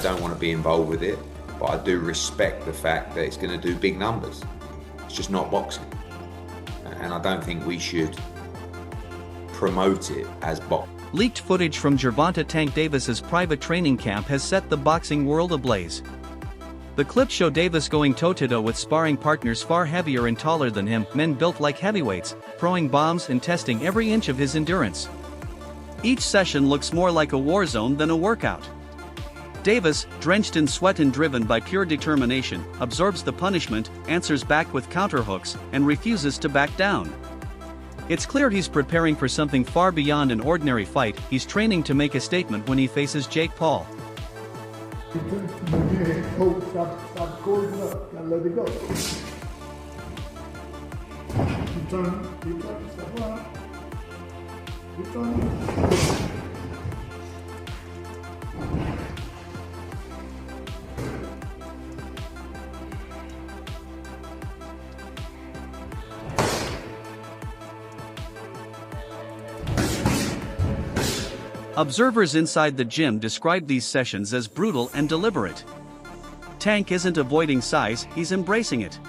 don't want to be involved with it, but I do respect the fact that it's going to do big numbers. It's just not boxing. And I don't think we should promote it as boxing. Leaked footage from Gervonta Tank Davis's private training camp has set the boxing world ablaze. The clips show Davis going toe-to-toe with sparring partners far heavier and taller than him, men built like heavyweights, throwing bombs and testing every inch of his endurance. Each session looks more like a war zone than a workout. Davis, drenched in sweat and driven by pure determination, absorbs the punishment, answers back with counterhooks, and refuses to back down. It's clear he's preparing for something far beyond an ordinary fight. He's training to make a statement when he faces Jake Paul. Stop going up, gotta let it go. Keep turning, step around. Keep turning. Observers inside the gym describe these sessions as brutal and deliberate. Tank isn't avoiding size, he's embracing it.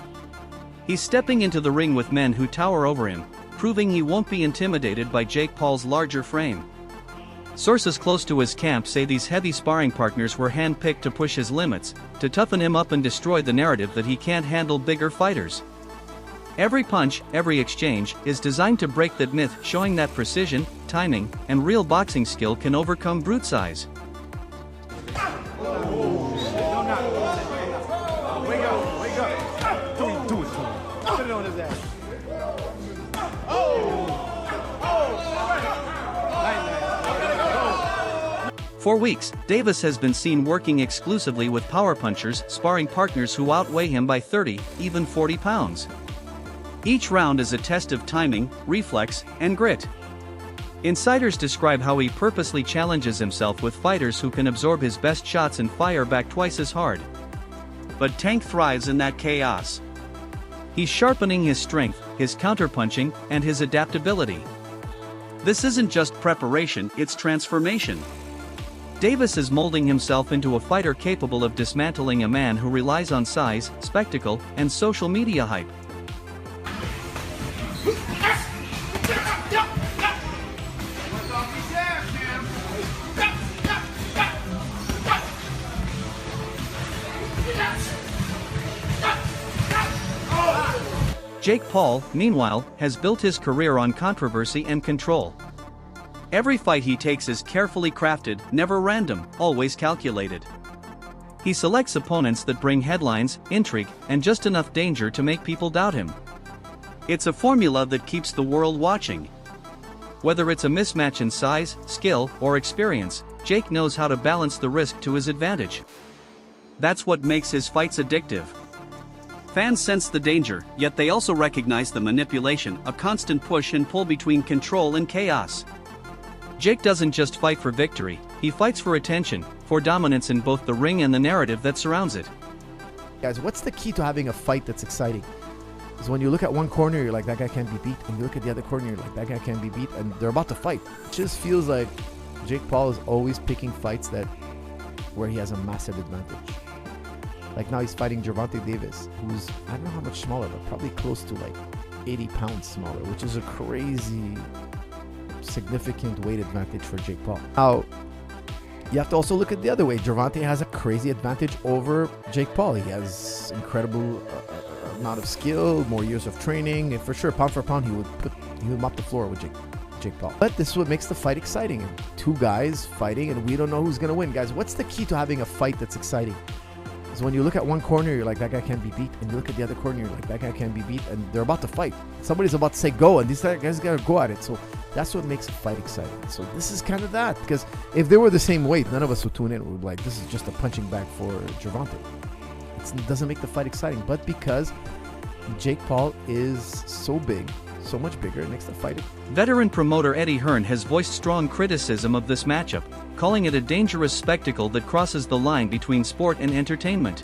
He's stepping into the ring with men who tower over him, proving he won't be intimidated by Jake Paul's larger frame. Sources close to his camp say these heavy sparring partners were handpicked to push his limits, to toughen him up and destroy the narrative that he can't handle bigger fighters. Every punch, every exchange, is designed to break that myth, showing that precision, timing, and real boxing skill can overcome brute size. For weeks, Davis has been seen working exclusively with power punchers, sparring partners who outweigh him by 30, even 40 pounds. Each round is a test of timing, reflex, and grit. Insiders describe how he purposely challenges himself with fighters who can absorb his best shots and fire back twice as hard. But Tank thrives in that chaos. He's sharpening his strength, his counterpunching, and his adaptability. This isn't just preparation, it's transformation. Davis is molding himself into a fighter capable of dismantling a man who relies on size, spectacle, and social media hype. Jake Paul, meanwhile, has built his career on controversy and control. Every fight he takes is carefully crafted, never random, always calculated. He selects opponents that bring headlines, intrigue, and just enough danger to make people doubt him. It's a formula that keeps the world watching. Whether it's a mismatch in size, skill, or experience, Jake knows how to balance the risk to his advantage. That's what makes his fights addictive. Fans sense the danger, yet they also recognize the manipulation, a constant push and pull between control and chaos. Jake doesn't just fight for victory, he fights for attention, for dominance in both the ring and the narrative that surrounds it. Guys, what's the key to having a fight that's exciting? Because when you look at one corner, you're like, that guy can't be beat. And you look at the other corner, you're like, that guy can't be beat. And they're about to fight. It just feels like Jake Paul is always picking fights where he has a massive advantage. Like now he's fighting Gervonta Davis, who's, I don't know how much smaller, but probably close to like 80 pounds smaller, which is a crazy, significant weight advantage for Jake Paul. Now, you have to also look at the other way. Gervonta has a crazy advantage over Jake Paul. He has incredible amount of skill, more years of training, and for sure, pound for pound, he would mop the floor with Jake Paul. But this is what makes the fight exciting. And two guys fighting, and we don't know who's gonna win. Guys, what's the key to having a fight that's exciting? So when you look at one corner, you're like, that guy can't be beat. And you look at the other corner, you're like, that guy can't be beat. And they're about to fight. Somebody's about to say go, and these guys gotta go at it. So that's what makes a fight exciting. So this is kind of that. Because if they were the same weight, none of us would tune in. We'd be like, this is just a punching bag for Gervonta. It doesn't make the fight exciting. But because Jake Paul is so big, so much bigger, it makes the fight. Veteran promoter Eddie Hearn has voiced strong criticism of this matchup, calling it a dangerous spectacle that crosses the line between sport and entertainment.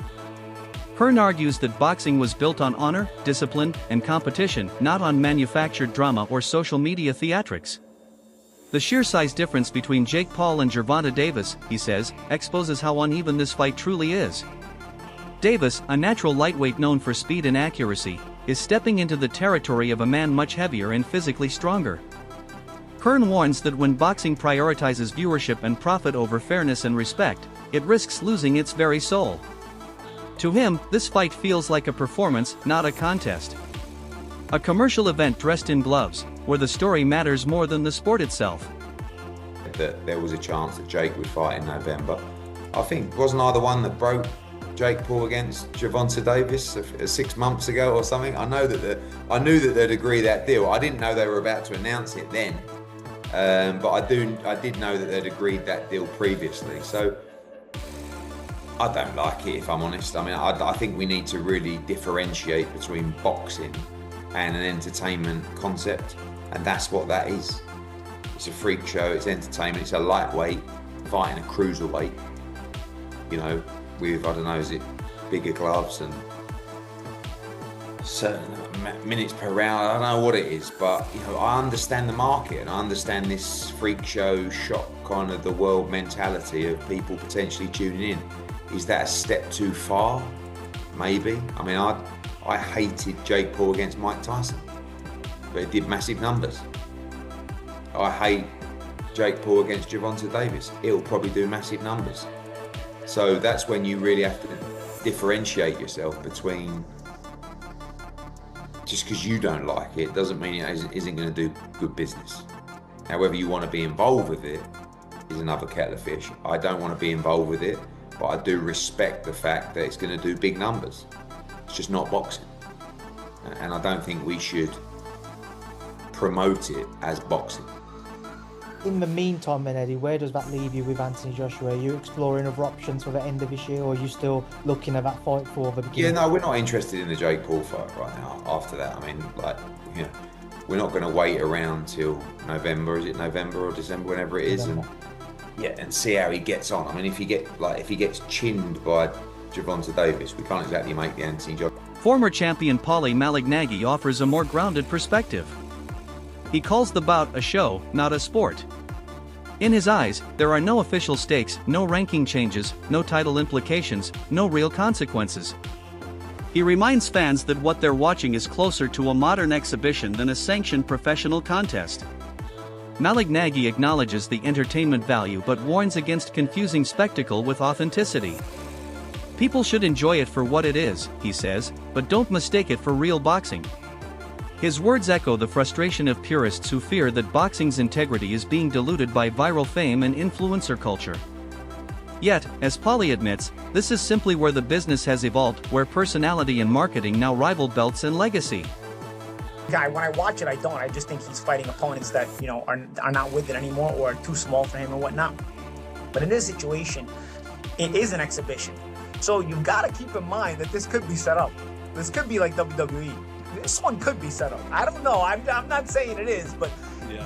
Hearn argues that boxing was built on honor, discipline, and competition, not on manufactured drama or social media theatrics. The sheer size difference between Jake Paul and Gervonta Davis, he says, exposes how uneven this fight truly is. Davis, a natural lightweight known for speed and accuracy, is stepping into the territory of a man much heavier and physically stronger. Hearn warns that when boxing prioritizes viewership and profit over fairness and respect, it risks losing its very soul. To him, this fight feels like a performance, not a contest. A commercial event dressed in gloves, where the story matters more than the sport itself. That there was a chance that Jake would fight in November. I think, wasn't I the one that broke Jake Paul against Gervonta Davis 6 months ago or something? I knew that they'd agree that deal. I didn't know they were about to announce it then, but I did know that they'd agreed that deal previously. So I don't like it, if I'm honest. I mean, I think we need to really differentiate between boxing and an entertainment concept, and that's what that is. It's a freak show, it's entertainment, it's a lightweight fighting a cruiserweight, you know, with, I don't know, is it bigger gloves and certain minutes per round, I don't know what it is, but, you know, I understand the market and I understand this freak show shock kind of the world mentality of people potentially tuning in. Is that a step too far? Maybe. I mean, I hated Jake Paul against Mike Tyson, but it did massive numbers. I hate Jake Paul against Gervonta Davis. It'll probably do massive numbers. So that's when you really have to differentiate yourself between, just because you don't like it doesn't mean it isn't going to do good business. Now, whether you want to be involved with it is another kettle of fish. I don't want to be involved with it, but I do respect the fact that it's going to do big numbers. It's just not boxing. And I don't think we should promote it as boxing. In the meantime, then, Eddie, where does that leave you with Anthony Joshua? Are you exploring other options for the end of this year, or are you still looking at that fight for the beginning? Yeah, no, we're not interested in the Jake Paul fight right now. After that, I mean, like, you know, we're not going to wait around till November. Is it November or December, whenever it is, and see how he gets on. I mean, if he gets chinned by Gervonta Davis, we can't exactly make the Anthony Joshua. Former champion Paulie Malignaggi offers a more grounded perspective. He calls the bout a show, not a sport. In his eyes, there are no official stakes, no ranking changes, no title implications, no real consequences. He reminds fans that what they're watching is closer to a modern exhibition than a sanctioned professional contest. Malignaggi acknowledges the entertainment value but warns against confusing spectacle with authenticity. People should enjoy it for what it is, he says, but don't mistake it for real boxing. His words echo the frustration of purists who fear that boxing's integrity is being diluted by viral fame and influencer culture. Yet, as Paulie admits, this is simply where the business has evolved, where personality and marketing now rival belts and legacy. Guy, when I watch it, I don't. I just think he's fighting opponents that, you know, are not with it anymore or are too small for him or whatnot. But in this situation, it is an exhibition. So you've got to keep in mind that this could be set up. This could be like WWE. This one could be set up. I don't know. I'm not saying it is, but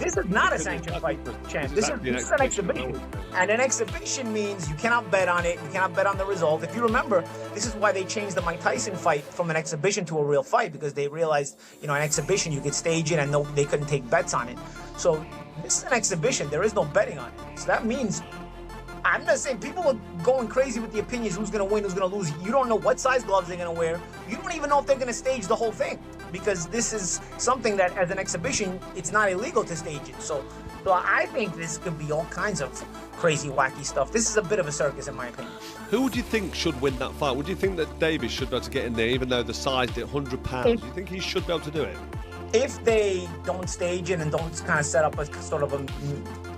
this is not a sanctioned fight, champ. This is an exhibition. And an exhibition means you cannot bet on it. You cannot bet on the result. If you remember, this is why they changed the Mike Tyson fight from an exhibition to a real fight, because they realized, you know, an exhibition, you could stage it and they couldn't take bets on it. So this is an exhibition. There is no betting on it. So that means, I'm not saying people are going crazy with the opinions, who's going to win, who's going to lose. You don't know what size gloves they're going to wear. You don't even know if they're going to stage the whole thing, because this is something that, as an exhibition, it's not illegal to stage it. So I think this could be all kinds of crazy, wacky stuff. This is a bit of a circus, in my opinion. Who would you think should win that fight? Would you think that Davis should be able to get in there, even though the size did 100 pounds? Do you think he should be able to do it? If they don't stage it and don't kind of set up a sort of a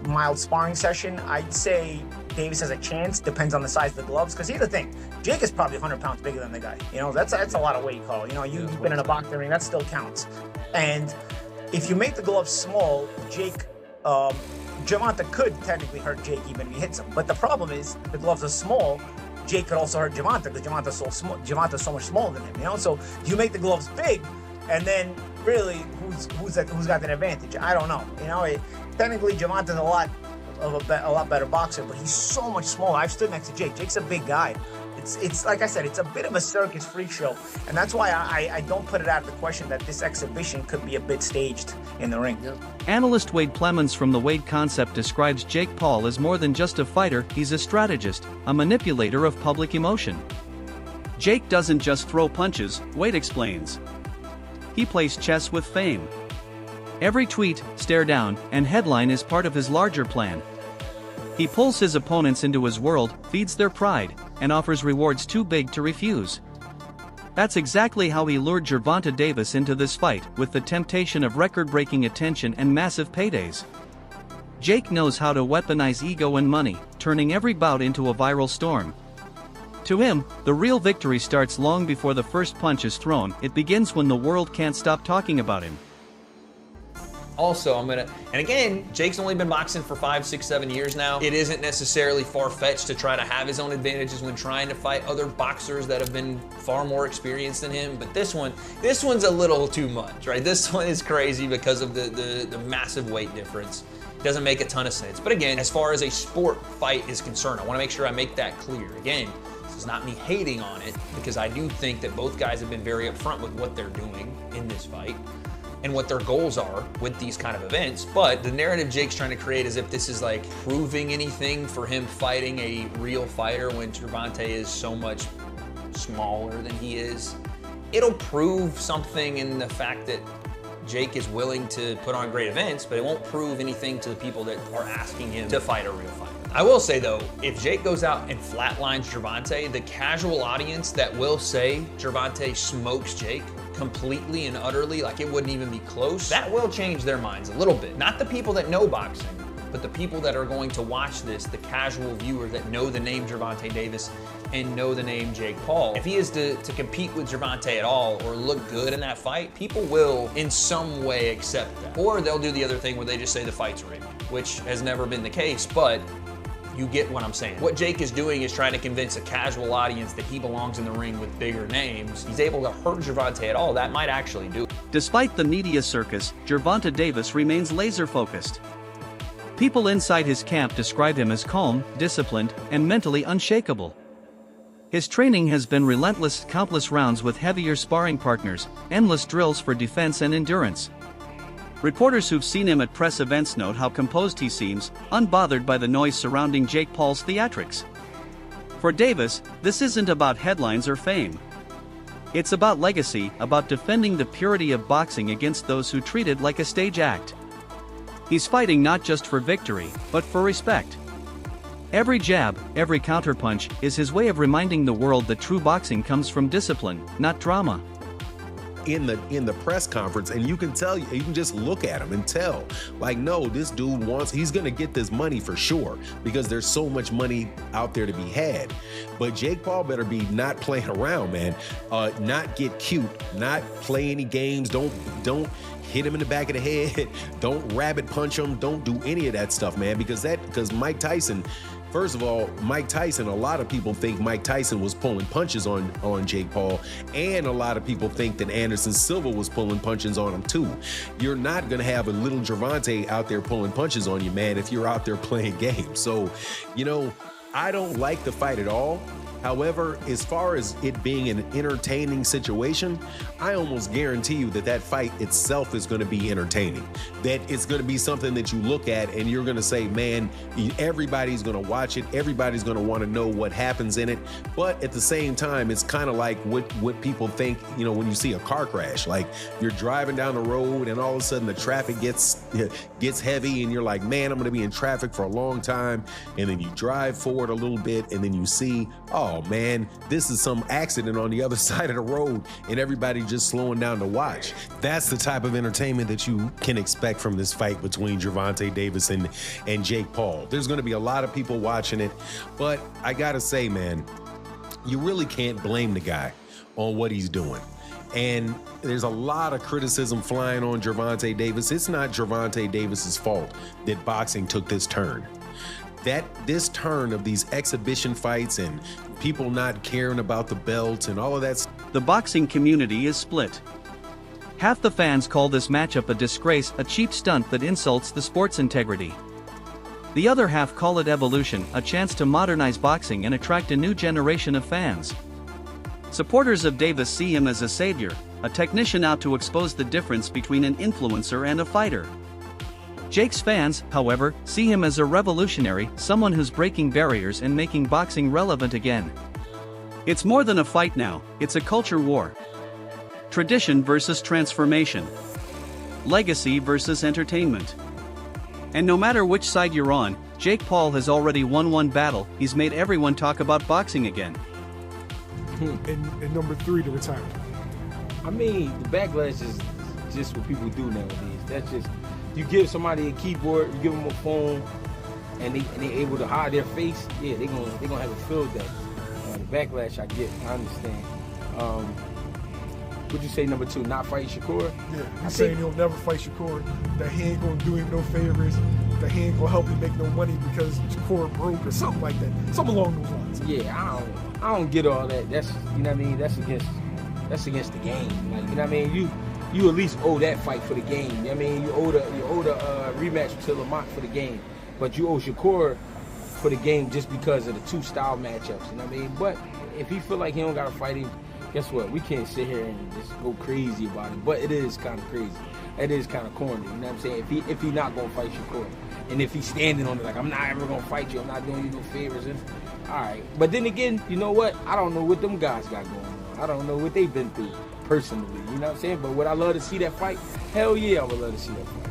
mild sparring session, I'd say Davis has a chance. Depends on the size of the gloves. Because here's the thing, Jake is probably 100 pounds bigger than the guy. You know, that's a lot of weight, Carl. You know, you've been in a boxing ring, that still counts. And if you make the gloves small, Gervonta could technically hurt Jake even if he hits him. But the problem is, the gloves are small. Jake could also hurt Gervonta because Gervonta's so small. Gervonta's so much smaller than him. You know, so you make the gloves big, and then really, who's got that advantage? I don't know. You know, technically Gervonta's a lot better boxer, but he's so much smaller. I've stood next to Jake. Jake's a big guy. it's like I said, it's a bit of a circus freak show, and that's why I don't put it out of the question that this exhibition could be a bit staged in the ring. Analyst Wade Plemons from the Wade Concept describes Jake Paul as more than just a fighter, he's a strategist, a manipulator of public emotion. Jake doesn't just throw punches, Wade explains. He plays chess with fame. Every tweet, stare down, and headline is part of his larger plan. He pulls his opponents into his world, feeds their pride, and offers rewards too big to refuse. That's exactly how he lured Gervonta Davis into this fight, with the temptation of record-breaking attention and massive paydays. Jake knows how to weaponize ego and money, turning every bout into a viral storm. To him, the real victory starts long before the first punch is thrown. It begins when the world can't stop talking about him. Also, and again, Jake's only been boxing for 5, 6, 7 years now. It isn't necessarily far-fetched to try to have his own advantages when trying to fight other boxers that have been far more experienced than him. But this one's a little too much, right? This one is crazy because of the massive weight difference. It doesn't make a ton of sense. But again, as far as a sport fight is concerned, I want to make sure I make that clear. Again, this is not me hating on it, because I do think that both guys have been very upfront with what they're doing in this fight and what their goals are with these kind of events. But the narrative Jake's trying to create is if this is like proving anything for him fighting a real fighter when Gervonta is so much smaller than he is. It'll prove something in the fact that Jake is willing to put on great events, but it won't prove anything to the people that are asking him to fight a real fighter. I will say though, if Jake goes out and flatlines Gervonta, the casual audience that will say Gervonta smokes Jake completely and utterly, like it wouldn't even be close, that will change their minds a little bit. Not the people that know boxing, but the people that are going to watch this, the casual viewer that know the name Gervonta Davis and know the name Jake Paul. If he is to compete with Gervonta at all or look good in that fight, people will in some way accept that. Or they'll do the other thing where they just say the fight's rigged, which has never been the case, but you get what I'm saying. What Jake is doing is trying to convince a casual audience that he belongs in the ring with bigger names. He's able to hurt Gervonta at all, that might actually do it. Despite the media circus, Gervonta Davis remains laser-focused. People inside his camp describe him as calm, disciplined, and mentally unshakable. His training has been relentless, countless rounds with heavier sparring partners, endless drills for defense and endurance. Reporters who've seen him at press events note how composed he seems, unbothered by the noise surrounding Jake Paul's theatrics. For Davis, this isn't about headlines or fame. It's about legacy, about defending the purity of boxing against those who treat it like a stage act. He's fighting not just for victory, but for respect. Every jab, every counterpunch, is his way of reminding the world that true boxing comes from discipline, not drama. In the press conference, and you can tell, you can just look at him and tell, like, no, this dude he's gonna get this money for sure, because there's so much money out there to be had. But Jake Paul better be not playing around, man. Not get cute, not play any games, don't hit him in the back of the head, don't rabbit punch him, don't do any of that stuff, man, because Mike Tyson, first of all, Mike Tyson, a lot of people think Mike Tyson was pulling punches on Jake Paul, and a lot of people think that Anderson Silva was pulling punches on him too. You're not gonna have a little Gervonta out there pulling punches on you, man, if you're out there playing games. So, I don't like the fight at all. However, as far as it being an entertaining situation, I almost guarantee you that fight itself is going to be entertaining. That it's going to be something that you look at and you're going to say, man, everybody's going to watch it. Everybody's going to want to know what happens in it. But at the same time, it's kind of like what people think, when you see a car crash. Like you're driving down the road and all of a sudden the traffic gets heavy and you're like, man, I'm going to be in traffic for a long time. And then you drive forward a little bit and then you see, oh man, this is some accident on the other side of the road and everybody just slowing down to watch. That's the type of entertainment that you can expect from this fight between Gervonta Davis and Jake Paul. There's going to be a lot of people watching it, but I gotta say, man, you really can't blame the guy on what he's doing. And there's a lot of criticism flying on Gervonta Davis. It's not Gervonta Davis's fault that boxing took this turn. This turn of these exhibition fights and people not caring about the belts and all of that. The boxing community is split. Half the fans call this matchup a disgrace, a cheap stunt that insults the sport's integrity. The other half call it evolution, a chance to modernize boxing and attract a new generation of fans. Supporters of Davis see him as a savior, a technician out to expose the difference between an influencer and a fighter. Jake's fans, however, see him as a revolutionary, someone who's breaking barriers and making boxing relevant again. It's more than a fight now, it's a culture war. Tradition versus transformation. Legacy versus entertainment. And no matter which side you're on, Jake Paul has already won one battle. He's made everyone talk about boxing again. And number 3, the retirement. I mean, the backlash is just what people do nowadays. That's just, you give somebody a keyboard, you give them a phone, and they able to hide their face. Yeah, they gonna have a field day. The backlash I get, I understand. Would you say number 2, not fight Shakur? Yeah, he's saying he'll never fight Shakur. That he ain't gonna do him no favors. That he ain't gonna help him make no money because Shakur broke or something like that. Something along those lines. Yeah, I don't get all that. That's, you know what I mean. That's against the game. Like, you know what I mean. You at least owe that fight for the game. You know what I mean. You owe the rematch to Lamont for the game, but you owe Shakur for the game just because of the 2 style matchups. You know what I mean. But if he feel like he don't gotta fight him, guess what? We can't sit here and just go crazy about it. But it is kind of crazy. It is kind of corny. You know what I'm saying? If he not gonna fight Shakur, and if he's standing on it like, I'm not ever gonna fight you, I'm not doing you no favors, and all right. But then again, you know what? I don't know what them guys got going on. I don't know what they've been through personally. You know what I'm saying? But would I love to see that fight? Hell yeah, I would love to see that fight.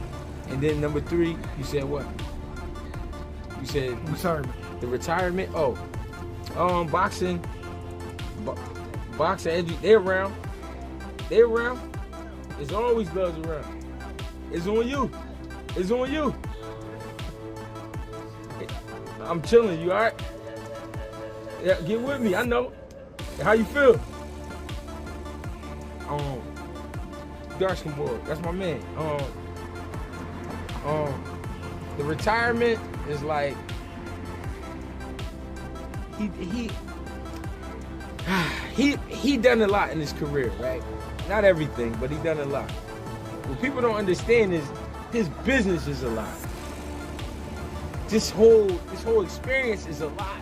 And then number 3, you said what? You said retirement. The retirement. Oh, boxing. Boxing. They're around. They're around. It's always gloves around. It's on you. It's on you. I'm chilling. You all right? Yeah, get with me. I know. How you feel? Darkskin boy, that's my man. The retirement is like he done a lot in his career, right? Not everything, but he done a lot. What people don't understand is his business is a lot. This whole experience is a lot.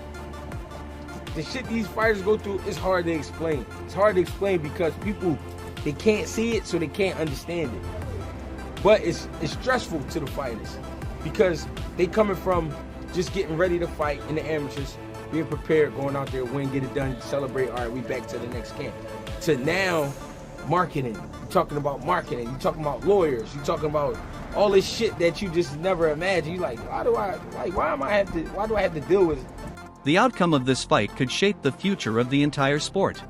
The shit these fighters go through is hard to explain. It's hard to explain because people, they can't see it, so they can't understand it. But it's stressful to the fighters because they coming from just getting ready to fight in the amateurs, being prepared, going out there, win, get it done, celebrate, all right, we back to the next camp. To now, marketing. You're talking about marketing. You're talking about lawyers. You're talking about all this shit that you just never imagined. You're like, why do I have to deal with it? The outcome of this fight could shape the future of the entire sport.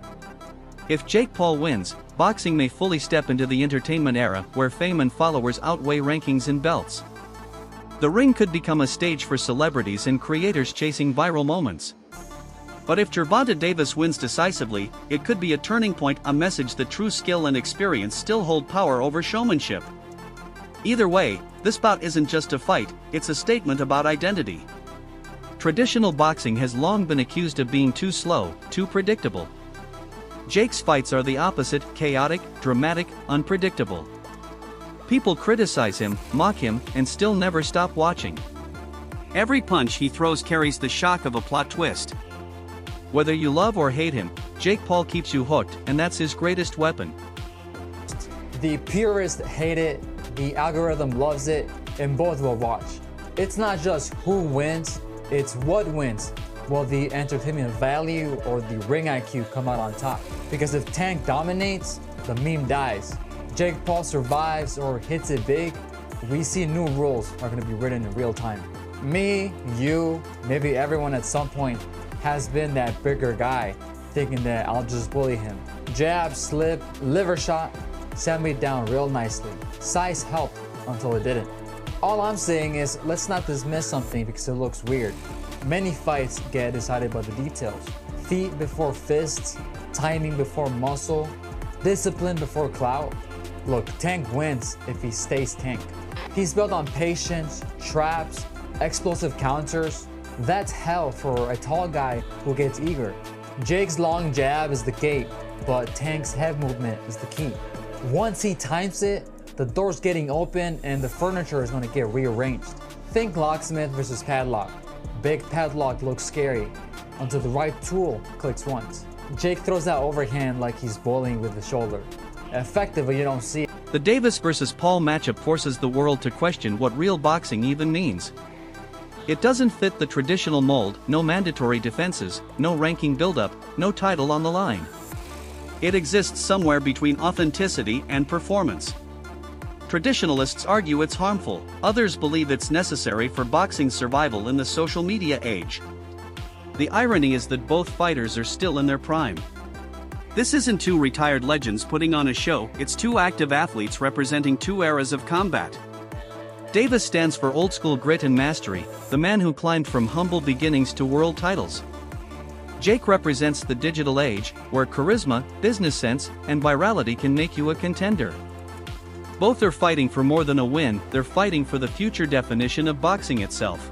If Jake Paul wins, boxing may fully step into the entertainment era where fame and followers outweigh rankings and belts. The ring could become a stage for celebrities and creators chasing viral moments. But if Gervonta Davis wins decisively, it could be a turning point, a message that true skill and experience still hold power over showmanship. Either way, this bout isn't just a fight, it's a statement about identity. Traditional boxing has long been accused of being too slow, too predictable. Jake's fights are the opposite, chaotic, dramatic, unpredictable. People criticize him, mock him, and still never stop watching. Every punch he throws carries the shock of a plot twist. Whether you love or hate him, Jake Paul keeps you hooked, and that's his greatest weapon. The purists hate it, the algorithm loves it, and both will watch. It's not just who wins, it's what wins. Will the entertainment value or the ring IQ come out on top? Because if Tank dominates, the meme dies. Jake Paul survives or hits it big, we see new rules are going to be written in real time. Me, you, maybe everyone at some point has been that bigger guy, thinking that I'll just bully him. Jab, slip, liver shot, sent me down real nicely. Size helped until it didn't. All I'm saying is, let's not dismiss something because it looks weird. Many fights get decided by the details. Feet before fists, timing before muscle, discipline before clout. Look, Tank wins if he stays Tank. He's built on patience, traps, explosive counters. That's hell for a tall guy who gets eager. Jake's long jab is the gate, but Tank's head movement is the key. Once he times it, the door's getting open and the furniture is going to get rearranged. Think locksmith versus padlock. Big padlock looks scary until the right tool clicks once. Jake throws that overhand like he's bowling with the shoulder. Effective, but you don't see it. The Davis versus Paul matchup forces the world to question what real boxing even means. It doesn't fit the traditional mold, no mandatory defenses, no ranking buildup, no title on the line. It exists somewhere between authenticity and performance. Traditionalists argue it's harmful, others believe it's necessary for boxing's survival in the social media age. The irony is that both fighters are still in their prime. This isn't two retired legends putting on a show, it's two active athletes representing two eras of combat. Davis stands for old-school grit and mastery, the man who climbed from humble beginnings to world titles. Jake represents the digital age, where charisma, business sense, and virality can make you a contender. Both are fighting for more than a win, they're fighting for the future definition of boxing itself.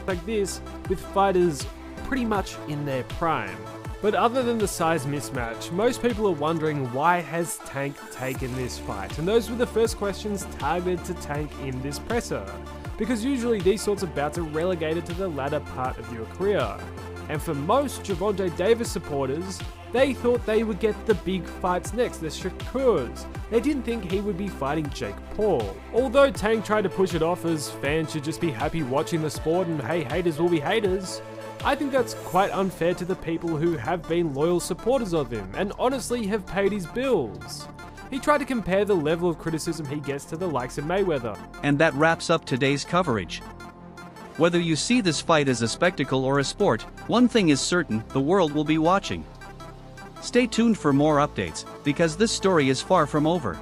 Like this, with fighters pretty much in their prime. But other than the size mismatch, most people are wondering why has Tank taken this fight, and those were the first questions targeted to Tank in this presser, because usually these sorts of bouts are relegated to the latter part of your career. And for most Gervonta Davis supporters, they thought they would get the big fights next, the Shakurs. They didn't think he would be fighting Jake Paul. Although Tank tried to push it off as fans should just be happy watching the sport and hey, haters will be haters, I think that's quite unfair to the people who have been loyal supporters of him and honestly have paid his bills. He tried to compare the level of criticism he gets to the likes of Mayweather. And that wraps up today's coverage. Whether you see this fight as a spectacle or a sport, one thing is certain, the world will be watching. Stay tuned for more updates, because this story is far from over.